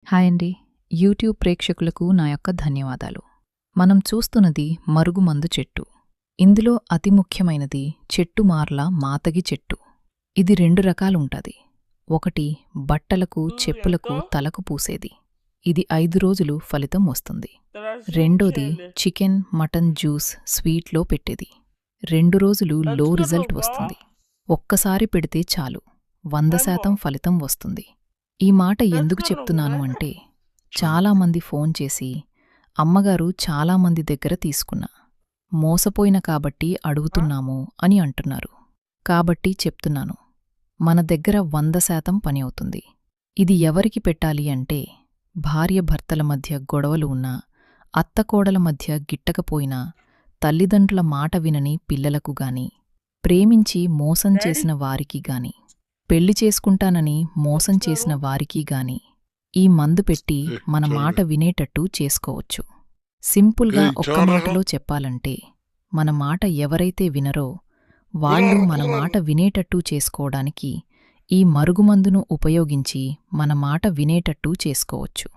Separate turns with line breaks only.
Hi అండి. YouTube ప్రేక్షకులకు నా యొక్క ధన్యవాదాలు. మనం చూస్తున్నది మరుగుమందు చెట్టు. ఇందులో అతి ముఖ్యమైనది చెట్టు మార్ల మాతగి చెట్టు. ఇది 2 రకాలుంటది. ఒకటి బట్టలకు, చెప్పులకు, తలకు పూసేది. ఇది 5 రోజులు ఫలితం వస్తుంది. రెండోది చికెన్, మటన్ జ్యూస్, స్వీట్లో పెట్టేది. 2 రోజులు లో రిజల్ట్ వస్తుంది. ఒక్కసారి పెడితే చాలు 100% ఫలితం వస్తుంది. ఈ మాట ఎందుకు చెప్తున్నాను అంటే, చాలామంది ఫోన్ చేసి, అమ్మగారు చాలామంది దగ్గర తీసుకున్నా, మోసపోయిన కాబట్టి అడుగుతున్నాము అని అంటున్నారు. కాబట్టి చెప్తున్నాను, మన దగ్గర 100% పని అవుతుంది. ఇది ఎవరికి పెట్టాలి అంటే, భార్య భర్తల మధ్య గొడవలు ఉన్నా, అత్తకోడల మధ్య గిట్టకపోయినా, తల్లిదండ్రుల మాట వినని పిల్లలకు గాని, ప్రేమించి మోసం చేసిన వారికి గాని, పెళ్లి చేసుకుంటానని మోసం చేసిన వారికి గాని ఈ మందు పెట్టి మన మాట వినేటట్టు చేసుకోవచ్చు. సింపుల్గా ఒక్క మాటలో చెప్పాలంటే, మన మాట ఎవరైతే వినరో వాళ్ళు మన మాట వినేటట్టు చేసుకోవడానికి ఈ మరుగుమందును ఉపయోగించి మన మాట వినేటట్టు చేసుకోవచ్చు.